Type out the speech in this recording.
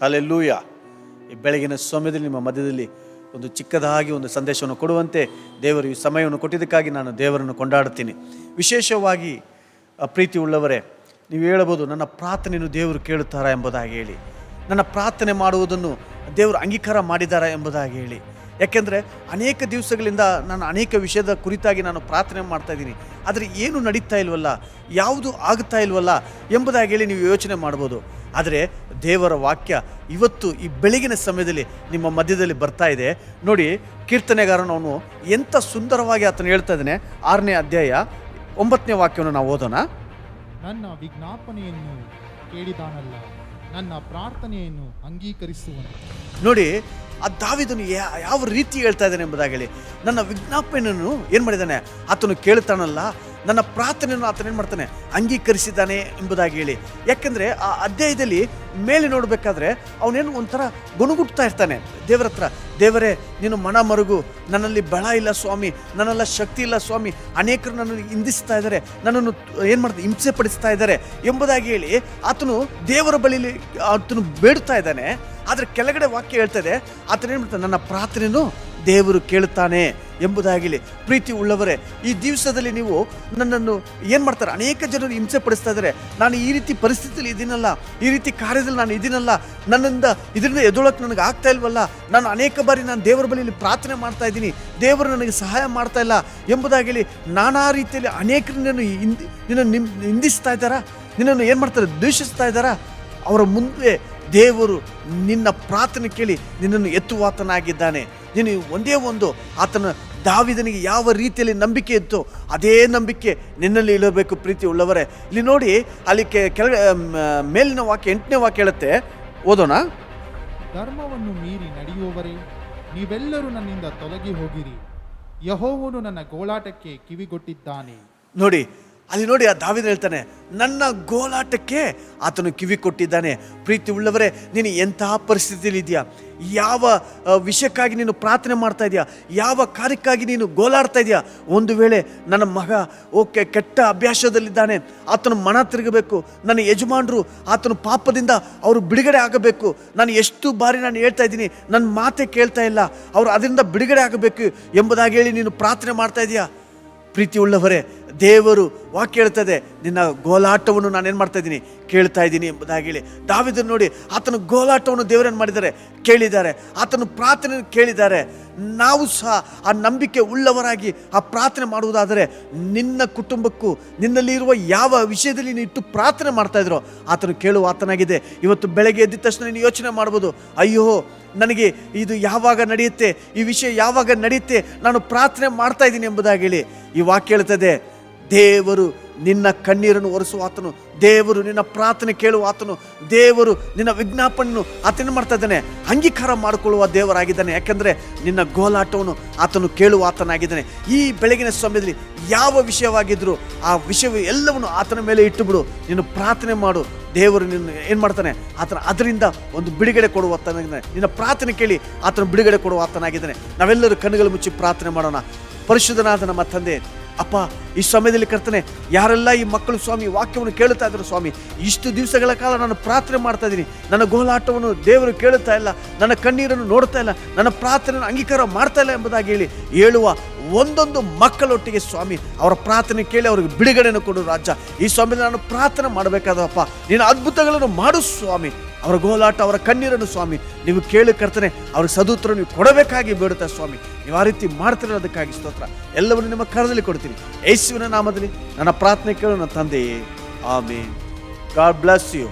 Hallelujah. ಈ ಬೆಳಗಿನ ಸಮಯದಲ್ಲಿ ನಿಮ್ಮ ಮಧ್ಯದಲ್ಲಿ ಒಂದು ಚಿಕ್ಕದಾಗಿ ಒಂದು ಸಂದೇಶವನ್ನು ಕೊಡುವಂತೆ ದೇವರು ಈ ಸಮಯವನ್ನು ಕೊಟ್ಟಿದ್ದಕ್ಕಾಗಿ ನಾನು ದೇವರನ್ನು ಕೊಂಡಾಡುತ್ತೀನಿ. ವಿಶೇಷವಾಗಿ ಪ್ರೀತಿ ಉಳ್ಳವರೇ, ನೀವು ಹೇಳಬಹುದು, ನನ್ನ ಪ್ರಾರ್ಥನೆಯನ್ನು ದೇವರು ಕೇಳುತ್ತಾರಾ ಎಂಬುದಾಗಿ ಹೇಳಿ. ನನ್ನ ಪ್ರಾರ್ಥನೆ ಮಾಡುವುದನ್ನು ದೇವರು ಅಂಗೀಕಾರ ಮಾಡಿದ್ದಾರಾ ಎಂಬುದಾಗಿ ಹೇಳಿ. ಯಾಕೆಂದರೆ ಅನೇಕ ದಿವಸಗಳಿಂದ ನಾನು ಅನೇಕ ವಿಷಯದ ಕುರಿತಾಗಿ ನಾನು ಪ್ರಾರ್ಥನೆ ಮಾಡ್ತಾಯಿದ್ದೀನಿ, ಆದರೆ ಏನು ನಡೀತಾ ಇಲ್ವಲ್ಲ, ಯಾವುದು ಆಗುತ್ತಾ ಇಲ್ವಲ್ಲ ಎಂಬುದಾಗಿ ಹೇಳಿ ನೀವು ಯೋಚನೆ ಮಾಡ್ಬೋದು. ಆದರೆ ದೇವರ ವಾಕ್ಯ ಇವತ್ತು ಈ ಬೆಳಗಿನ ಸಮಯದಲ್ಲಿ ನಿಮ್ಮ ಮಧ್ಯದಲ್ಲಿ ಬರ್ತಾ ಇದೆ ನೋಡಿ. ಕೀರ್ತನೆಗಾರನು ಅವನು ಎಂಥ ಸುಂದರವಾಗಿ ಆತನು ಹೇಳ್ತಾ ಇದ್ದಾನೆ. 6ನೇ ಅಧ್ಯಾಯ 9ನೇ ವಾಕ್ಯವನ್ನು ನಾವು ಓದೋಣ. ನನ್ನ ವಿಜ್ಞಾಪನೆಯನ್ನು ಕೇಳಿದಾನಲ್ಲ, ನನ್ನ ಪ್ರಾರ್ಥನೆಯನ್ನು ಅಂಗೀಕರಿಸುವನು. ನೋಡಿ, ಆ ದಾವೀದನು ಯಾವ ರೀತಿ ಹೇಳ್ತಾ ಇದ್ದಾನೆ ಎಂಬುದಾಗಿ ಹೇಳಿ. ನನ್ನ ವಿಜ್ಞಾಪನೆಯನ್ನು ಏನು ಮಾಡಿದ್ದಾನೆ, ಆತನು ಕೇಳ್ತಾನಲ್ಲ, ನನ್ನ ಪ್ರಾರ್ಥನೆಯನ್ನು ಆತನು ಏನು ಮಾಡ್ತಾನೆ, ಅಂಗೀಕರಿಸಿದ್ದಾನೆ ಎಂಬುದಾಗಿ ಹೇಳಿ. ಯಾಕೆಂದರೆ ಆ ಅಧ್ಯಾಯದಲ್ಲಿ ಮೇಲೆ ನೋಡಬೇಕಾದ್ರೆ ಅವನೇನು ಒಂಥರ ಗುಣಗುಟ್ತಾ ಇರ್ತಾನೆ ದೇವರ ಹತ್ರ. ದೇವರೇ, ನೀನು ಮನ ಮರುಗು, ನನ್ನಲ್ಲಿ ಬಲ ಇಲ್ಲ ಸ್ವಾಮಿ, ನನ್ನೆಲ್ಲ ಶಕ್ತಿ ಇಲ್ಲ ಸ್ವಾಮಿ, ಅನೇಕರು ನನ್ನನ್ನು ಹಿಂದಿಸ್ತಾ ಇದ್ದಾರೆ, ನನ್ನನ್ನು ಏನು ಮಾಡ್ತಾರೆ, ಹಿಂಸೆ ಪಡಿಸ್ತಾ ಇದ್ದಾರೆ ಎಂಬುದಾಗಿ ಹೇಳಿ ಆತನು ದೇವರ ಬಳಿಲಿ ಆತನು ಬೇಡುತ್ತಾ ಇದ್ದಾನೆ. ಆದರೆ ಕೆಳಗಡೆ ವಾಕ್ಯ ಹೇಳ್ತದೆ, ಆತನು ಏನು ಮಾಡ್ತಾನೆ, ನನ್ನ ಪ್ರಾರ್ಥನೆಯನ್ನು ದೇವರು ಕೇಳುತ್ತಾನೆ ಎಂಬುದಾಗಿಲಿ. ಪ್ರೀತಿ ಉಳ್ಳವರೇ, ಈ ದಿವಸದಲ್ಲಿ ನೀವು ನನ್ನನ್ನು ಏನು ಮಾಡ್ತಾರೆ, ಅನೇಕ ಜನರು ಹಿಂಸೆ ಪಡಿಸ್ತಾ ಇದ್ದಾರೆ, ನಾನು ಈ ರೀತಿ ಪರಿಸ್ಥಿತಿಯಲ್ಲಿ ಇದ್ದೀನಲ್ಲ, ಈ ರೀತಿ ಕಾರ್ಯದಲ್ಲಿ ನಾನು ಇದ್ದೀನಲ್ಲ, ನನ್ನಿಂದ ಇದರಿಂದ ಎದುಳಕ್ಕೆ ನನಗೆ ಆಗ್ತಾ ಇಲ್ವಲ್ಲ, ನಾನು ಅನೇಕ ಬಾರಿ ನಾನು ದೇವರ ಬಳಿಯಲ್ಲಿ ಪ್ರಾರ್ಥನೆ ಮಾಡ್ತಾ ಇದ್ದೀನಿ, ದೇವರು ನನಗೆ ಸಹಾಯ ಮಾಡ್ತಾ ಇಲ್ಲ ಎಂಬುದಾಗಿ ನಾನಾ ರೀತಿಯಲ್ಲಿ ಅನೇಕರು ನಿನ್ನನ್ನು ನಿಂದಿಸ್ತಾ ಇದ್ದಾರಾ, ನಿನ್ನನ್ನು ಏನು ಮಾಡ್ತಾರೆ, ದ್ವೇಷಿಸ್ತಾ ಇದ್ದಾರಾ. ಅವರ ಮುಂದೆ ದೇವರು ನಿನ್ನ ಪ್ರಾರ್ಥನೆ ಕೇಳಿ ನಿನ್ನನ್ನು ಎತ್ತುವಾತನಾಗಿದ್ದಾನೆ. ನೀನು ಒಂದೇ ಒಂದು ಆತನ ದಾವೀದನಿಗೆ ಯಾವ ರೀತಿಯಲ್ಲಿ ನಂಬಿಕೆ ಇತ್ತು ಅದೇ ನಂಬಿಕೆ ನಿನ್ನಲ್ಲಿ ಇರಬೇಕು. ಪ್ರೀತಿ ಉಳ್ಳವರೇ, ಇಲ್ಲಿ ನೋಡಿ, ಅಲ್ಲಿ ಕೆಳಗೆ ಮೇಲಿನ ವಾಕ್ಯ 8ನೇ ವಾಕ್ಯ ಹೇಳುತ್ತೆ, ಓದೋಣ. ಧರ್ಮವನ್ನು ಮೀರಿ ನಡೆಯುವವರೇ, ನೀವೆಲ್ಲರೂ ನನ್ನಿಂದ ತೊಲಗಿ ಹೋಗಿರಿ, ಯೆಹೋವನು ನನ್ನ ಗೋಳಾಟಕ್ಕೆ ಕಿವಿಗೊಟ್ಟಿದ್ದಾನೆ. ನೋಡಿ, ಅಲ್ಲಿ ನೋಡಿ, ಆ ದಾವೀದ ಹೇಳ್ತಾನೆ, ನನ್ನ ಗೋಲಾಟಕ್ಕೆ ಆತನು ಕಿವಿ ಕೊಟ್ಟಿದ್ದಾನೆ. ಪ್ರೀತಿ ಉಳ್ಳವರೇ, ನೀನು ಎಂತಹ ಪರಿಸ್ಥಿತಿಯಲ್ಲಿ ಇದೆಯಾ, ಯಾವ ವಿಷಯಕ್ಕಾಗಿ ನೀನು ಪ್ರಾರ್ಥನೆ ಮಾಡ್ತಾ ಇದೆಯಾ, ಯಾವ ಕಾರ್ಯಕ್ಕಾಗಿ ನೀನು ಗೋಲಾಡ್ತಾ ಇದೆಯಾ. ಒಂದು ವೇಳೆ ನನ್ನ ಮಗ ಕೆಟ್ಟ ಅಭ್ಯಾಸದಲ್ಲಿದ್ದಾನೆ, ಆತನು ಮನ ತಿರುಗಬೇಕು, ನನ್ನ ಯಜಮಾನರು ಆತನು ಪಾಪದಿಂದ ಅವರು ಬಿಡುಗಡೆ ಆಗಬೇಕು, ನಾನು ಎಷ್ಟು ಬಾರಿ ನಾನು ಹೇಳ್ತಾ ಇದ್ದೀನಿ, ನನ್ನ ಮಾತೆ ಕೇಳ್ತಾ ಇಲ್ಲ, ಅವರು ಅದರಿಂದ ಬಿಡುಗಡೆ ಆಗಬೇಕು ಎಂಬುದಾಗಿ ಹೇಳಿ ನೀನು ಪ್ರಾರ್ಥನೆ ಮಾಡ್ತಾ ಇದೆಯಾ. ಪ್ರೀತಿ ಉಳ್ಳವರೇ, ದೇವರು ವಾಕ್ಯ ಹೇಳ್ತದೆ, ನಿನ್ನ ಗೋಲಾಟವನ್ನು ನಾನೇನು ಮಾಡ್ತಾ ಇದ್ದೀನಿ, ಕೇಳ್ತಾ ಇದ್ದೀನಿ ಎಂಬುದಾಗಿ ಹೇಳಿ. ದಾವೀದನು ನೋಡಿ, ಆತನ ಗೋಲಾಟವನ್ನು ದೇವರೇನು ಮಾಡಿದ್ದಾರೆ, ಕೇಳಿದ್ದಾರೆ, ಆತನ ಪ್ರಾರ್ಥನೆ ಕೇಳಿದ್ದಾರೆ. ನಾವು ಸಹ ಆ ನಂಬಿಕೆ ಉಳ್ಳವರಾಗಿ ಆ ಪ್ರಾರ್ಥನೆ ಮಾಡುವುದಾದರೆ ನಿನ್ನ ಕುಟುಂಬಕ್ಕೂ ನಿನ್ನಲ್ಲಿ ಇರುವ ಯಾವ ವಿಷಯದಲ್ಲಿ ನೀನು ಇಟ್ಟು ಪ್ರಾರ್ಥನೆ ಮಾಡ್ತಾ ಇದ್ರೋ ಆತನು ಕೇಳುವ ಆತನಾಗಿದೆ. ಇವತ್ತು ಬೆಳಗ್ಗೆ ಎದ್ದ ತಕ್ಷಣ ನೀನು ಯೋಚನೆ ಮಾಡ್ಬೋದು, ಅಯ್ಯೋ ನನಗೆ ಇದು ಯಾವಾಗ ನಡೆಯುತ್ತೆ, ಈ ವಿಷಯ ಯಾವಾಗ ನಡೆಯುತ್ತೆ, ನಾನು ಪ್ರಾರ್ಥನೆ ಮಾಡ್ತಾ ಇದ್ದೀನಿ ಎಂಬುದಾಗಿ ಹೇಳಿ. ಈ ವಾಕ್ಯ ಹೇಳ್ತದೆ, ದೇವರು ನಿನ್ನ ಕಣ್ಣೀರನ್ನು ಒರೆಸುವ ಆತನು, ದೇವರು ನಿನ್ನ ಪ್ರಾರ್ಥನೆ ಕೇಳುವ ಆತನು, ದೇವರು ನಿನ್ನ ವಿಜ್ಞಾಪನೆಯನ್ನು ಆತನ ಮಾಡ್ತಾ ಇದ್ದಾನೆ, ಅಂಗೀಕಾರ ಮಾಡಿಕೊಳ್ಳುವ ದೇವರಾಗಿದ್ದಾನೆ. ಯಾಕೆಂದರೆ ನಿನ್ನ ಗೋಲಾಟವನ್ನು ಆತನು ಕೇಳುವ ಆತನಾಗಿದ್ದಾನೆ. ಈ ಬೆಳಗಿನ ಸಮಯದಲ್ಲಿ ಯಾವ ವಿಷಯವಾಗಿದ್ದರೂ ಆ ವಿಷಯ ಎಲ್ಲವನ್ನು ಆತನ ಮೇಲೆ ಇಟ್ಟುಬಿಡು, ನೀನು ಪ್ರಾರ್ಥನೆ ಮಾಡು, ದೇವರು ನಿನ್ನ ಏನು ಮಾಡ್ತಾನೆ, ಆತನ ಅದರಿಂದ ಒಂದು ಬಿಡುಗಡೆ ಕೊಡುವ ಆತನಾಗಿದ್ದಾನೆ. ನಿನ್ನ ಪ್ರಾರ್ಥನೆ ಕೇಳಿ ಆತನ ಬಿಡುಗಡೆ ಕೊಡುವ ಆತನಾಗಿದ್ದಾನೆ. ನಾವೆಲ್ಲರೂ ಕಣ್ಣುಗಳು ಮುಚ್ಚಿ ಪ್ರಾರ್ಥನೆ ಮಾಡೋಣ. ಪರಿಶುದ್ಧನಾದ ನಮ್ಮ ತಂದೆ, ಅಪ್ಪ, ಈ ಸಮಯದಲ್ಲಿ ಕರ್ತನೆ, ಯಾರೆಲ್ಲ ಈ ಮಕ್ಕಳು ಸ್ವಾಮಿ ವಾಕ್ಯವನ್ನು ಕೇಳುತ್ತಾ ಇದ್ರು ಸ್ವಾಮಿ, ಇಷ್ಟು ದಿವಸಗಳ ಕಾಲ ನಾನು ಪ್ರಾರ್ಥನೆ ಮಾಡ್ತಾ ಇದ್ದೀನಿ, ನನ್ನ ಗೋಲಾಟವನ್ನು ದೇವರು ಕೇಳುತ್ತಾ ಇಲ್ಲ, ನನ್ನ ಕಣ್ಣೀರನ್ನು ನೋಡ್ತಾ ಇಲ್ಲ, ನನ್ನ ಪ್ರಾರ್ಥನೆಯನ್ನು ಅಂಗೀಕಾರ ಮಾಡ್ತಾ ಇಲ್ಲ ಎಂಬುದಾಗಿ ಹೇಳಿ ಹೇಳುವ ಒಂದೊಂದು ಮಕ್ಕಳೊಟ್ಟಿಗೆ ಸ್ವಾಮಿ ಅವರ ಪ್ರಾರ್ಥನೆ ಕೇಳಿ ಅವ್ರಿಗೆ ಬಿಡುಗಡೆಯನ್ನು ಕೊಡು ರಾಜ. ಈ ಸಮಯದಲ್ಲಿ ನಾನು ಪ್ರಾರ್ಥನೆ ಮಾಡಬೇಕಾದಪ್ಪ, ನೀನು ಅದ್ಭುತಗಳನ್ನು ಮಾಡು ಸ್ವಾಮಿ. ಅವರ ಗೋಲಾಟ, ಅವರ ಕಣ್ಣೀರನ್ನು ಸ್ವಾಮಿ ನೀವು ಕೇಳಿ ಕರ್ತನೆ, ಅವ್ರಿಗೆ ಸದುತ್ತರ ನೀವು ಕೊಡಬೇಕಾಗಿ ಬೇಡುತ್ತಾ ಸ್ವಾಮಿ. ನೀವು ಆ ರೀತಿ ಮಾಡ್ತಿರೋದಕ್ಕಾಗಿ ಸ್ತೋತ್ರ. ಎಲ್ಲವನ್ನು ನಿಮ್ಮ ಕರದಲ್ಲಿ ಕೊಡ್ತೀನಿ, ಯೇಸುವಿನ ನಾಮದಲ್ಲಿ ನನ್ನ ಪ್ರಾರ್ಥನೆ ಕೇಳು ನನ್ನ ತಂದೆಯೇ, ಆಮೆನ್. God bless you.